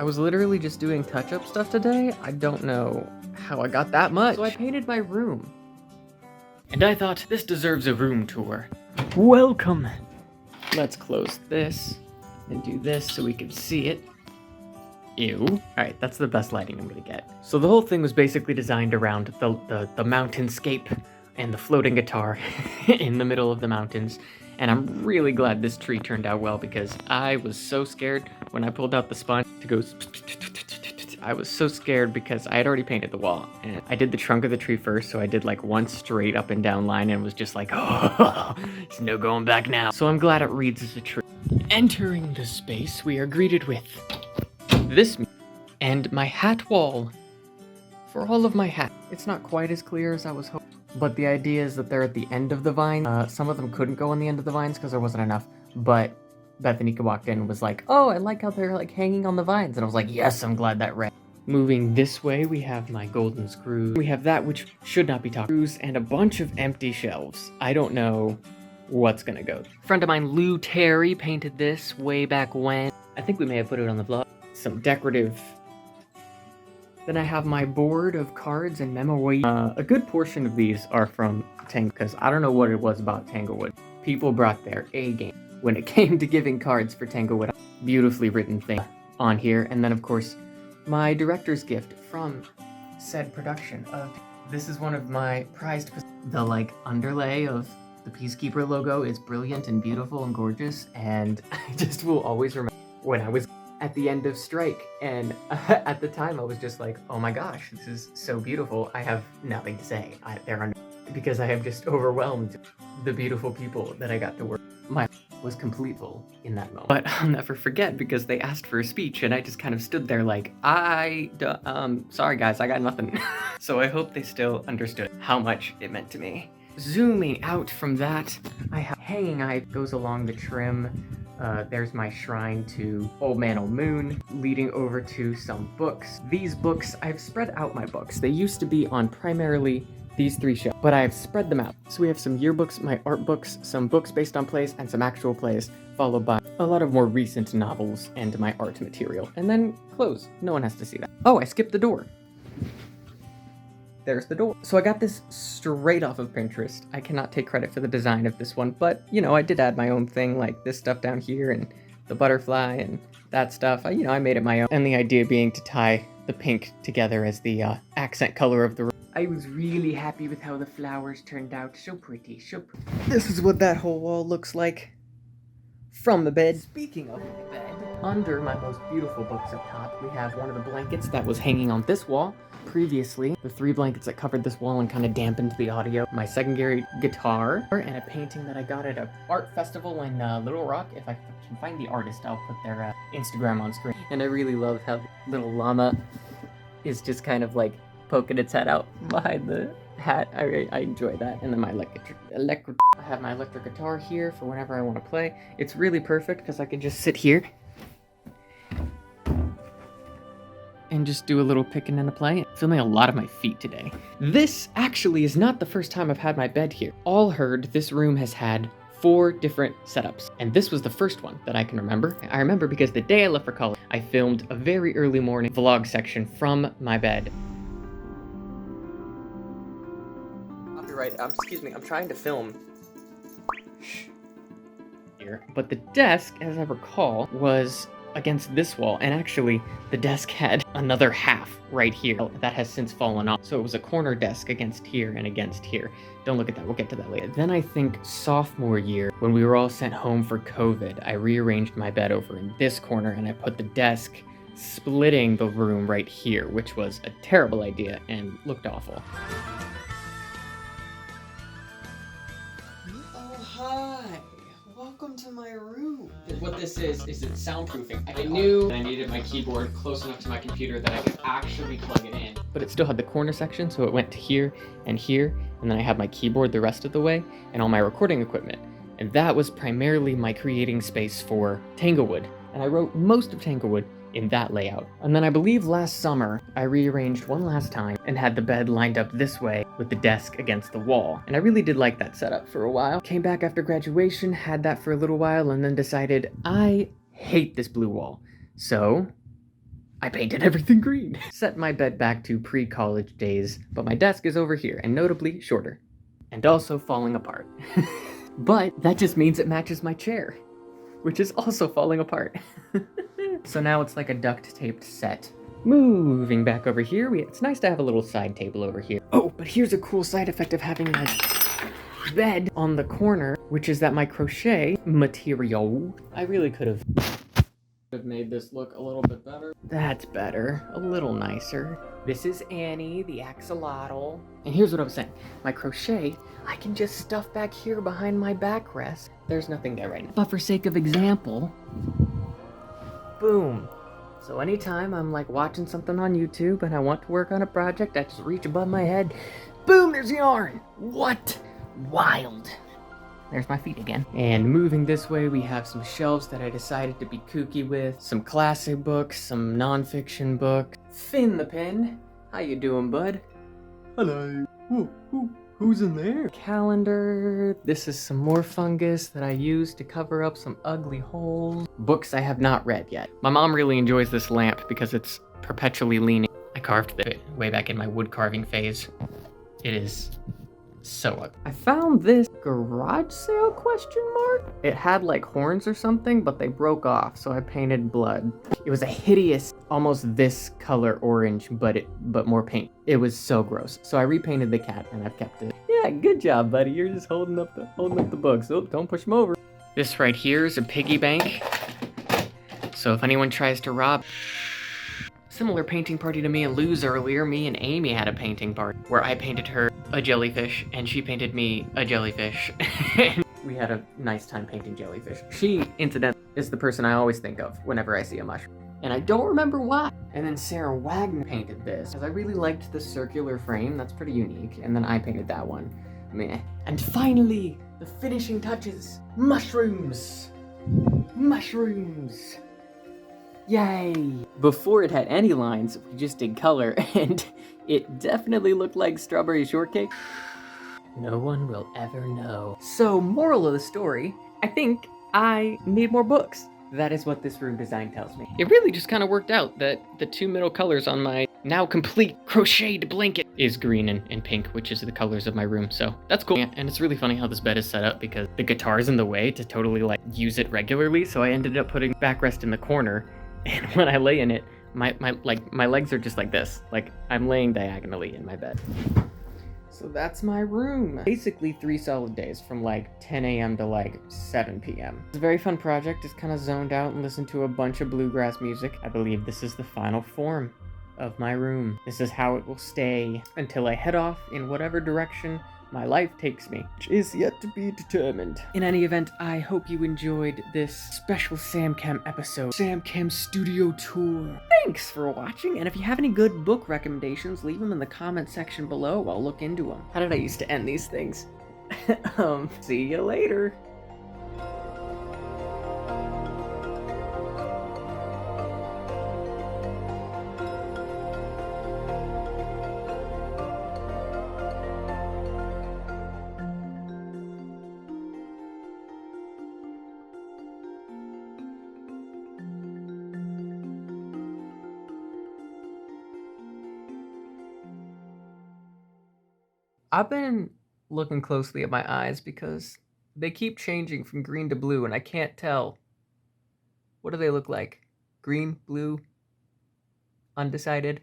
I was literally just doing touch-up stuff today. I don't know how I got that much. So I painted my room. And I thought, this deserves a room tour. Welcome! Let's close this and do this so we can see it. Ew. Alright, that's the best lighting I'm gonna get. So the whole thing was basically designed around the mountainscape and the floating guitar in the middle of the mountains. And I'm really glad this tree turned out well because I was so scared when I pulled out the sponge to go. I was so scared because I had already painted the wall. And I did the trunk of the tree first, so I did like one straight up and down line and was just like, oh, there's no going back now. So I'm glad it reads as a tree. Entering the space, we are greeted with this and my hat wall for all of my hats. It's not quite as clear as I was hoping. But the idea is that they're at the end of the vine. Some of them couldn't go on the end of the vines because there wasn't enough. But Bethany walked in and was like, oh, I like how they're like hanging on the vines. And I was like, yes, I'm glad that ran. Moving this way, we have my golden screws. We have that which should not be talked screws and a bunch of empty shelves. I don't know what's gonna go. A friend of mine, Lou Terry, painted this way back when. I think we may have put it on the vlog. Some decorative. Then I have my board of cards and memorabilia. A good portion of these are from Tango, because I don't know what it was about Tanglewood. People brought their A game when it came to giving cards for Tanglewood. Beautifully written thing on here. And then, of course, my director's gift from said production. This is one of my prized. The, like, underlay of the Peacekeeper logo is brilliant and beautiful and gorgeous. And I just will always remember when I was at the end of Strike, and at the time I was just like, oh my gosh, this is so beautiful. I have nothing to say. Because I have just overwhelmed the beautiful people that I got to work. My was completeful in that moment. But I'll never forget because they asked for a speech and I just kind of stood there like, sorry guys, I got nothing. So I hope they still understood how much it meant to me. Zooming out from that, I have hanging eye goes along the trim. There's my shrine to Old Man Old Moon, leading over to some books. These books, I've spread out my books. They used to be on primarily these three shelves, but I've spread them out. So we have some yearbooks, my art books, some books based on plays, and some actual plays, followed by a lot of more recent novels and my art material. And then clothes. No one has to see that. Oh, I skipped the door. There's the door. So I got this straight off of Pinterest. I cannot take credit for the design of this one, but, you know, I did add my own thing, like this stuff down here and the butterfly and that stuff. I made it my own. And the idea being to tie the pink together as the accent color of the room. I was really happy with how the flowers turned out. So pretty, so pretty. This is what that whole wall looks like from the bed. Speaking of the bed, under my most beautiful books up top, we have one of the blankets that was hanging on this wall. Previously, the 3 blankets that covered this wall and kind of dampened the audio. My secondary guitar and a painting that I got at an art festival in Little Rock. If I can find the artist, I'll put their Instagram on screen. And I really love how little llama is just kind of like poking its head out behind the hat. I enjoy that. And then my I have my electric guitar here for whenever I want to play. It's really perfect because I can just sit here and just do a little picking and a play. Filming a lot of my feet today. This actually is not the first time I've had my bed here. All heard, this room has had 4 different setups, and this was the first one that I can remember. I remember because the day I left for college, I filmed a very early morning vlog section from my bed. Copyright, excuse me, I'm trying to film here. But the desk, as I recall, was against this wall, and actually the desk had another half right here that has since fallen off. So it was a corner desk against here and against here. Don't look at that, we'll get to that later. Then I think sophomore year, when we were all sent home for COVID, I rearranged my bed over in this corner and I put the desk splitting the room right here, which was a terrible idea and looked awful. Oh, hi. Welcome to my room. What this is it's soundproofing. I knew that I needed my keyboard close enough to my computer that I could actually plug it in. But it still had the corner section, so it went to here, and then I had my keyboard the rest of the way, and all my recording equipment. And that was primarily my creating space for Tanglewood. And I wrote most of Tanglewood in that layout. And then I believe last summer, I rearranged one last time and had the bed lined up this way with the desk against the wall. And I really did like that setup for a while. Came back after graduation, had that for a little while, and then decided I hate this blue wall. So I painted everything green. Set my bed back to pre-college days, but my desk is over here, and notably shorter. And also falling apart. But that just means it matches my chair, which is also falling apart. So now it's like a duct-taped set. Moving back over here, it's nice to have a little side table over here. Oh, but here's a cool side effect of having my bed on the corner, which is that my crochet material, I really could have made this look a little bit better. That's better, a little nicer. This is Annie, the axolotl. And here's what I was saying. My crochet, I can just stuff back here behind my backrest. There's nothing there right now. But for sake of example, boom. So anytime I'm like watching something on YouTube and I want to work on a project, I just reach above my head, boom, there's yarn. What? Wild. There's my feet again. And moving this way, we have some shelves that I decided to be kooky with. Some classic books, some non-fiction books. Finn the Pin. How you doing, bud? Hello. Who's in there? Calendar. This is some more fungus that I use to cover up some ugly holes. Books I have not read yet. My mom really enjoys this lamp because it's perpetually leaning. I carved it way back in my wood carving phase. It is so ugly. I found this garage sale question mark. It had like horns or something, but they broke off, so I painted blood. It was a hideous, almost this color orange, but more pink. It was so gross. So I repainted the cat and I've kept it. Yeah, good job, buddy. You're just holding up the books. Oh, don't push them over. This right here is a piggy bank. So if anyone tries to rob, similar painting party to me and Lou's earlier, me and Amy had a painting party where I painted her a jellyfish and she painted me a jellyfish. We had a nice time painting jellyfish. She, incidentally, is the person I always think of whenever I see a mushroom. And I don't remember why. And then Sarah Wagner painted this, because I really liked the circular frame. That's pretty unique. And then I painted that one. Meh. And finally, the finishing touches. Mushrooms. Mushrooms. Yay! Before it had any lines, we just did color, and it definitely looked like strawberry shortcake. No one will ever know. So, moral of the story, I think I need more books. That is what this room design tells me. It really just kind of worked out that the two middle colors on my now complete crocheted blanket is green and pink, which is the colors of my room, so that's cool. Yeah, and it's really funny how this bed is set up because the guitar's in the way to totally like use it regularly, so I ended up putting backrest in the corner. And when I lay in it, my legs are just like this. Like, I'm laying diagonally in my bed. So that's my room. Basically 3 solid days from like 10 a.m. to like 7 p.m. It's a very fun project. Just kind of zoned out and listened to a bunch of bluegrass music. I believe this is the final form of my room. This is how it will stay until I head off in whatever direction my life takes me, which is yet to be determined. In any event, I hope you enjoyed this special SamCam episode, SamCam studio tour. Thanks for watching, and if you have any good book recommendations, leave them in the comment section below. I'll look into them. How did I used to end these things? See you later. I've been looking closely at my eyes because they keep changing from green to blue and I can't tell. What do they look like? Green, blue, undecided?